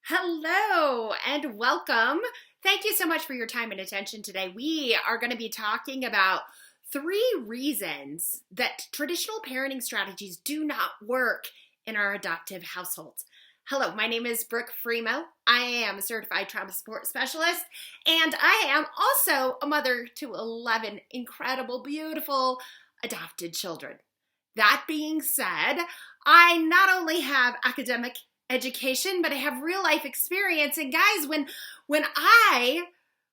Hello and welcome. Thank you so much for your time and attention today. We are going to be talking about 3 reasons that traditional parenting strategies do not work in our adoptive households. Hello, my name is Brooke Fremouw. I am a certified trauma support specialist, and I am also a mother to 11 incredible, beautiful adopted children. That being said, I not only have academic education, but I have real life experience. And guys, when I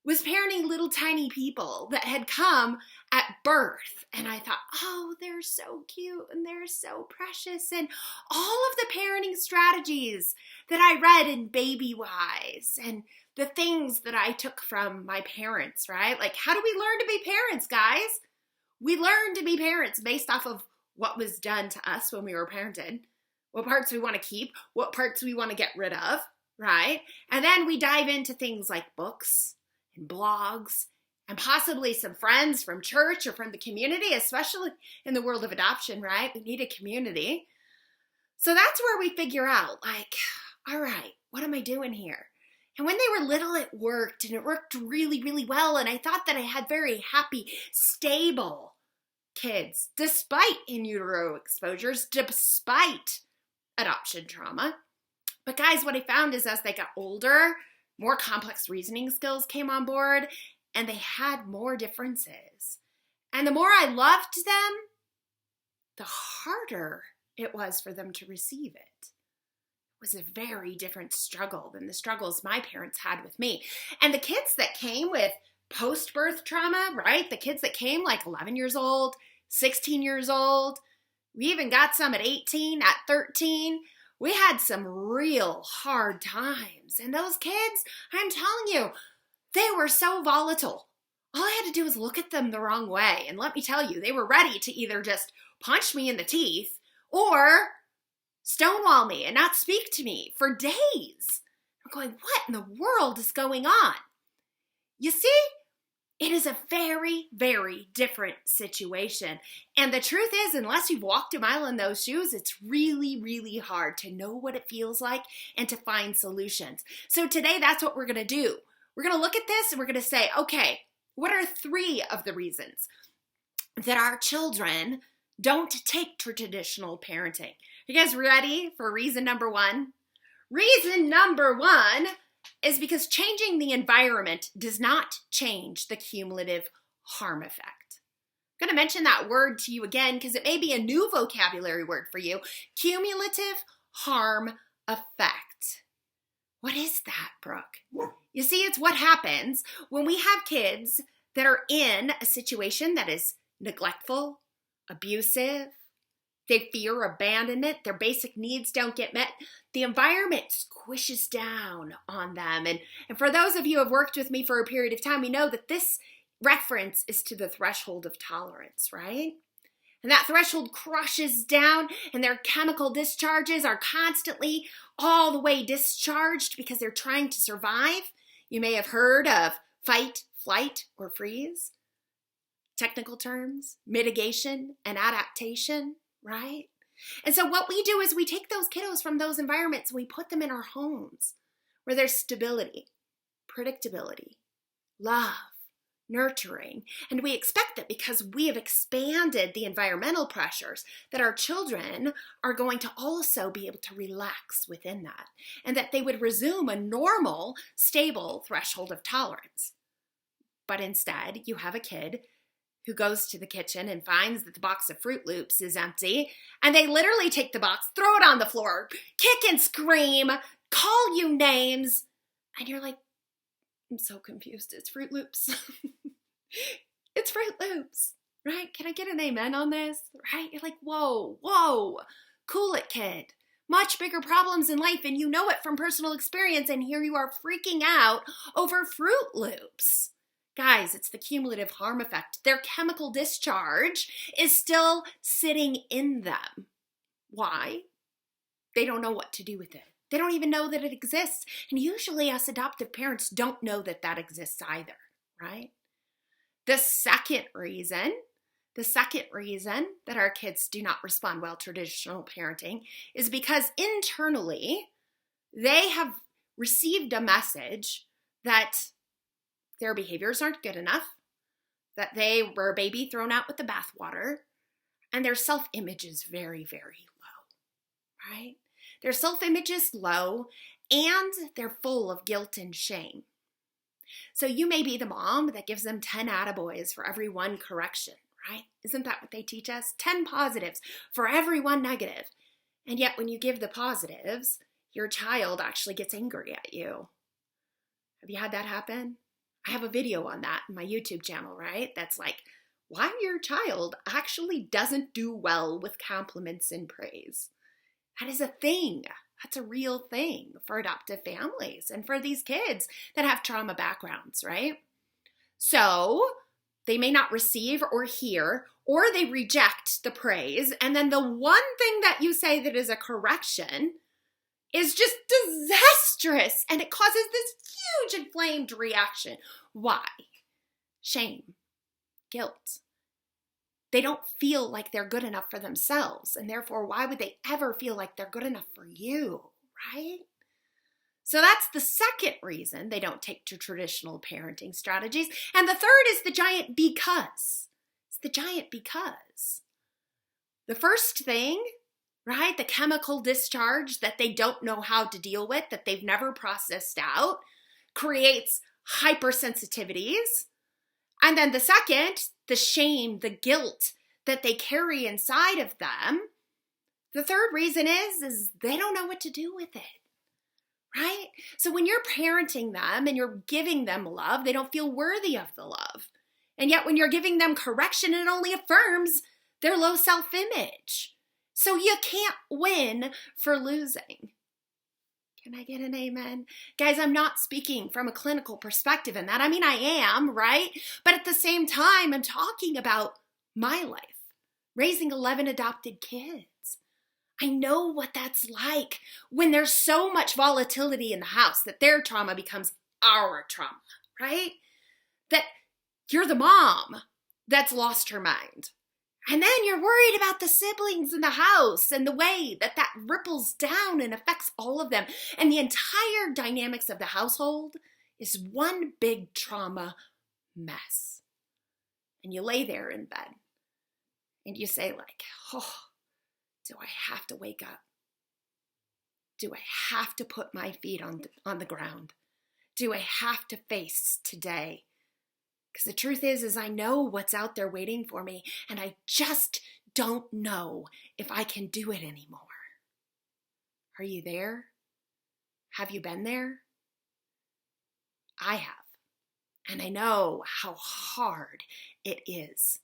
was parenting little tiny people that had come at birth, and I thought, oh, they're so cute and they're so precious, and all of the parenting strategies that I read in Baby Wise and the things that I took from my parents, right? Like, how do we learn to be parents, guys? We learn to be parents based off of what was done to us when we were parented. What parts we want to keep, what parts we want to get rid of, right? And then we dive into things like books and blogs and possibly some friends from church or from the community, especially in the world of adoption, right? We need a community. So that's where we figure out, like, all right, what am I doing here? And when they were little, it worked, and it worked really, really well. And I thought that I had very happy, stable kids, despite in utero exposures, despite adoption trauma. But guys, what I found is as they got older, more complex reasoning skills came on board, and they had more differences. And the more I loved them, the harder it was for them to receive it. It was a very different struggle than the struggles my parents had with me. And the kids that came with post-birth trauma, right? The kids that came like 11 years old, 16 years old, we even got some at 18, at 13. We had some real hard times. And those kids, I'm telling you, they were so volatile. All I had to do was look at them the wrong way. And let me tell you, they were ready to either just punch me in the teeth or stonewall me and not speak to me for days. I'm going, what in the world is going on? You see? It is a very, very different situation. And the truth is, unless you've walked a mile in those shoes, it's really, really hard to know what it feels like and to find solutions. So today, that's what we're going to do. We're going to look at this and we're going to say, okay, what are 3 of the reasons that our children don't take traditional parenting? You guys ready for reason number 1? Reason number 1 is because changing the environment does not change the cumulative harm effect. I'm going to mention that word to you again because it may be a new vocabulary word for you. Cumulative harm effect. What is that, Brooke? You see, it's what happens when we have kids that are in a situation that is neglectful, abusive, they fear abandonment, their basic needs don't get met. The environment squishes down on them. And for those of you who have worked with me for a period of time, we know that this reference is to the threshold of tolerance, right? And that threshold crushes down and their chemical discharges are constantly all the way discharged because they're trying to survive. You may have heard of fight, flight, or freeze. Technical terms, mitigation and adaptation. Right? And so what we do is we take those kiddos from those environments and we put them in our homes where there's stability, predictability, love, nurturing. And we expect that because we have expanded the environmental pressures that our children are going to also be able to relax within that and that they would resume a normal, stable threshold of tolerance. But instead, you have a kid who goes to the kitchen and finds that the box of Fruit Loops is empty, and they literally take the box, throw it on the floor, kick and scream, call you names, and you're like, I'm so confused. It's Fruit Loops. It's Fruit Loops, right? Can I get an amen on this? Right? You're like, whoa, cool it, kid. Much bigger problems in life, and you know it from personal experience, and here you are freaking out over Fruit Loops. Guys, it's the cumulative harm effect. Their chemical discharge is still sitting in them. Why? They don't know what to do with it. They don't even know that it exists. And usually us adoptive parents don't know that that exists either, right? The second reason that our kids do not respond well to traditional parenting is because internally they have received a message that their behaviors aren't good enough, that they were a baby thrown out with the bathwater, and their self-image is very, very low, right? Their self-image is low, and they're full of guilt and shame. So you may be the mom that gives them 10 attaboys for every one correction, right? Isn't that what they teach us? 10 positives for every one negative. And yet when you give the positives, your child actually gets angry at you. Have you had that happen? I have a video on that in my YouTube channel, right? That's like, why your child actually doesn't do well with compliments and praise. That is a thing. That's a real thing for adoptive families and for these kids that have trauma backgrounds, right? So they may not receive or hear, or they reject the praise. And then the one thing that you say that is a correction is just disastrous. And it causes this huge inflamed reaction. Why? Shame, guilt. They don't feel like they're good enough for themselves. And therefore, why would they ever feel like they're good enough for you, right? So that's the second reason they don't take to traditional parenting strategies. And the third is the giant because. It's the giant because. The first thing, right, the chemical discharge that they don't know how to deal with, that they've never processed out, creates hypersensitivities. And then the second, the shame, the guilt that they carry inside of them. The third reason is they don't know what to do with it, right? So when you're parenting them and you're giving them love, they don't feel worthy of the love. And yet when you're giving them correction, it only affirms their low self-image. So you can't win for losing. Can I get an amen? Guys, I'm not speaking from a clinical perspective in that. I mean, I am, right? But at the same time, I'm talking about my life, raising 11 adopted kids. I know what that's like when there's so much volatility in the house that their trauma becomes our trauma, right? That you're the mom that's lost her mind. And then you're worried about the siblings in the house and the way that that ripples down and affects all of them. And the entire dynamics of the household is one big trauma mess. And you lay there in bed and you say like, oh, do I have to wake up? Do I have to put my feet on the ground? Do I have to face today? Because the truth is I know what's out there waiting for me, and I just don't know if I can do it anymore. Are you there? Have you been there? I have. And I know how hard it is.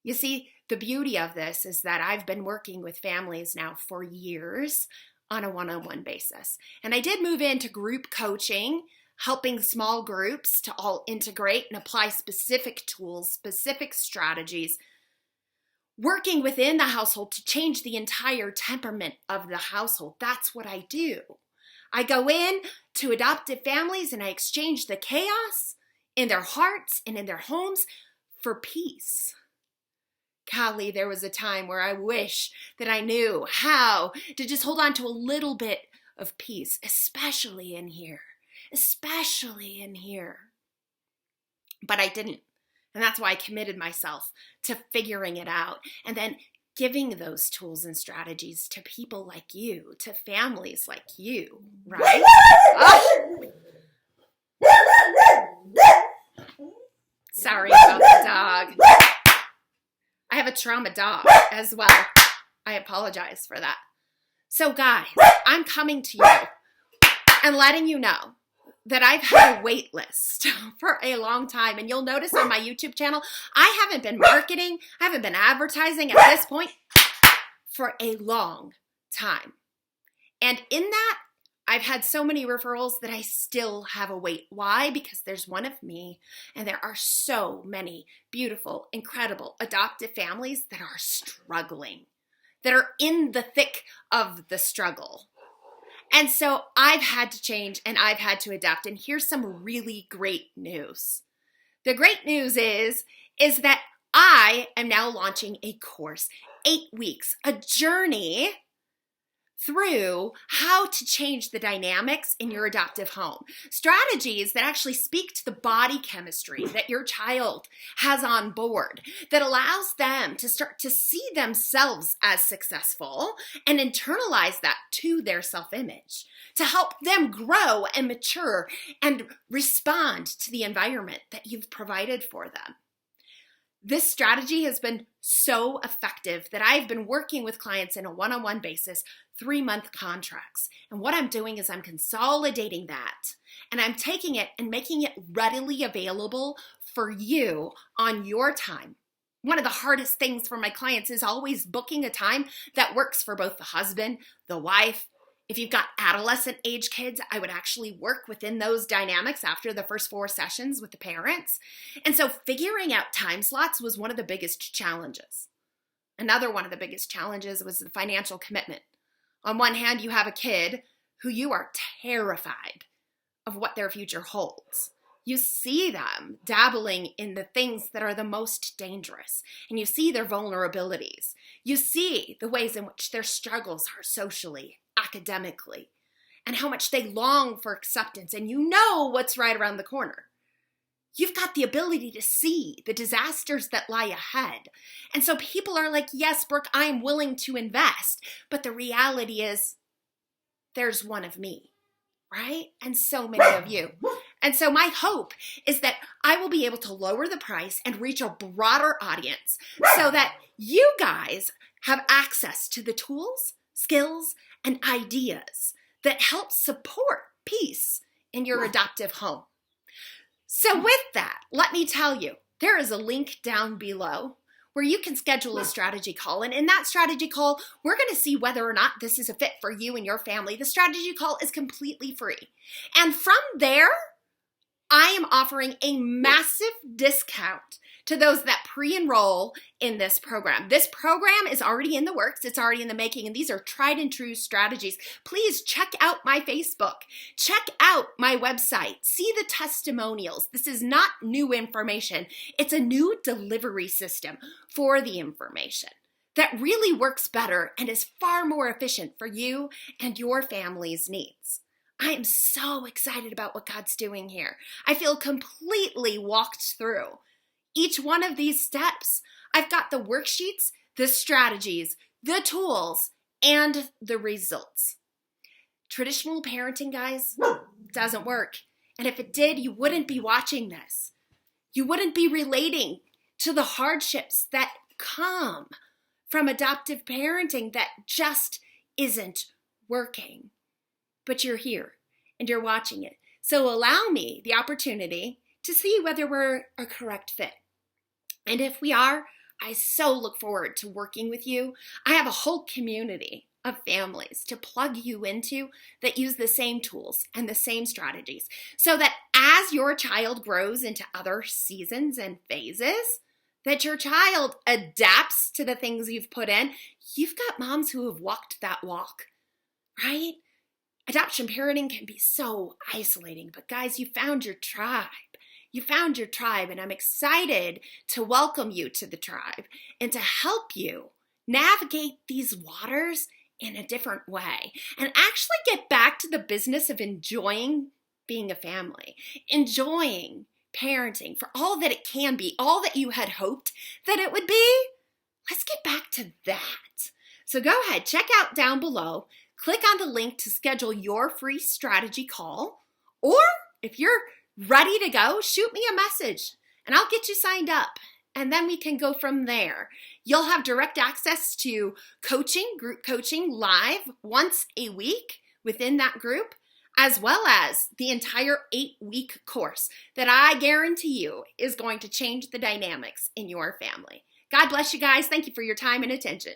You see, the beauty of this is that I've been working with families now for years on a one-on-one basis. And I did move into group coaching, helping small groups to all integrate and apply specific tools, specific strategies, working within the household to change the entire temperament of the household. That's what I do. I go in to adoptive families and I exchange the chaos in their hearts and in their homes for peace. Golly, there was a time where I wish that I knew how to just hold on to a little bit of peace, especially in here. But I didn't. And that's why I committed myself to figuring it out and then giving those tools and strategies to people like you, to families like you, right? Oh. Sorry about the dog. I have a trauma dog as well. I apologize for that. So guys, I'm coming to you and letting you know that I've had a wait list for a long time. And you'll notice on my YouTube channel, I haven't been marketing, I haven't been advertising at this point for a long time. And in that, I've had so many referrals that I still have a wait. Why? Because there's one of me, and there are so many beautiful, incredible adoptive families that are struggling, that are in the thick of the struggle. And so I've had to change and I've had to adapt. And here's some really great news. The great news is that I am now launching a course, 8 weeks, a journey through how to change the dynamics in your adoptive home. Strategies that actually speak to the body chemistry that your child has on board, that allows them to start to see themselves as successful and internalize that to their self-image, to help them grow and mature and respond to the environment that you've provided for them. This strategy has been so effective that I've been working with clients in a one-on-one basis, 3-month contracts. And what I'm doing is I'm consolidating that and I'm taking it and making it readily available for you on your time. One of the hardest things for my clients is always booking a time that works for both the husband, the wife. If you've got adolescent age kids, I would actually work within those dynamics after the first 4 sessions with the parents. And so figuring out time slots was one of the biggest challenges. Another one of the biggest challenges was the financial commitment. On one hand, you have a kid who you are terrified of what their future holds. You see them dabbling in the things that are the most dangerous, and you see their vulnerabilities. You see the ways in which their struggles are socially, academically, and how much they long for acceptance, and you know what's right around the corner. You've got the ability to see the disasters that lie ahead. And so people are like, yes, Brooke, I'm willing to invest, but the reality is there's one of me, right? And so many of you. And so my hope is that I will be able to lower the price and reach a broader audience so that you guys have access to the tools, skills, and ideas that help support peace in your adoptive home. So with that, let me tell you, there is a link down below where you can schedule a strategy call. And in that strategy call, we're going to see whether or not this is a fit for you and your family. The strategy call is completely free. And from there, I am offering a massive discount to those that pre-enroll in this program. This program is already in the works. It's already in the making, and these are tried and true strategies. Please check out my Facebook. Check out my website. See the testimonials. This is not new information. It's a new delivery system for the information that really works better and is far more efficient for you and your family's needs. I am so excited about what God's doing here. I feel completely walked through each one of these steps. I've got the worksheets, the strategies, the tools, and the results. Traditional parenting, guys, doesn't work. And if it did, you wouldn't be watching this. You wouldn't be relating to the hardships that come from adoptive parenting that just isn't working. But you're here and you're watching it. So allow me the opportunity to see whether we're a correct fit. And if we are, I so look forward to working with you. I have a whole community of families to plug you into that use the same tools and the same strategies so that as your child grows into other seasons and phases, that your child adapts to the things you've put in. You've got moms who have walked that walk, right? Adoption parenting can be so isolating, but guys, you found your tribe. You found your tribe, and I'm excited to welcome you to the tribe and to help you navigate these waters in a different way and actually get back to the business of enjoying being a family, enjoying parenting for all that it can be, all that you had hoped that it would be. Let's get back to that. So go ahead, check out down below, click on the link to schedule your free strategy call, or if you're ready to go, shoot me a message and I'll get you signed up. And then we can go from there. You'll have direct access to coaching, group coaching live once a week within that group, as well as the entire 8-week course that I guarantee you is going to change the dynamics in your family. God bless you guys. Thank you for your time and attention.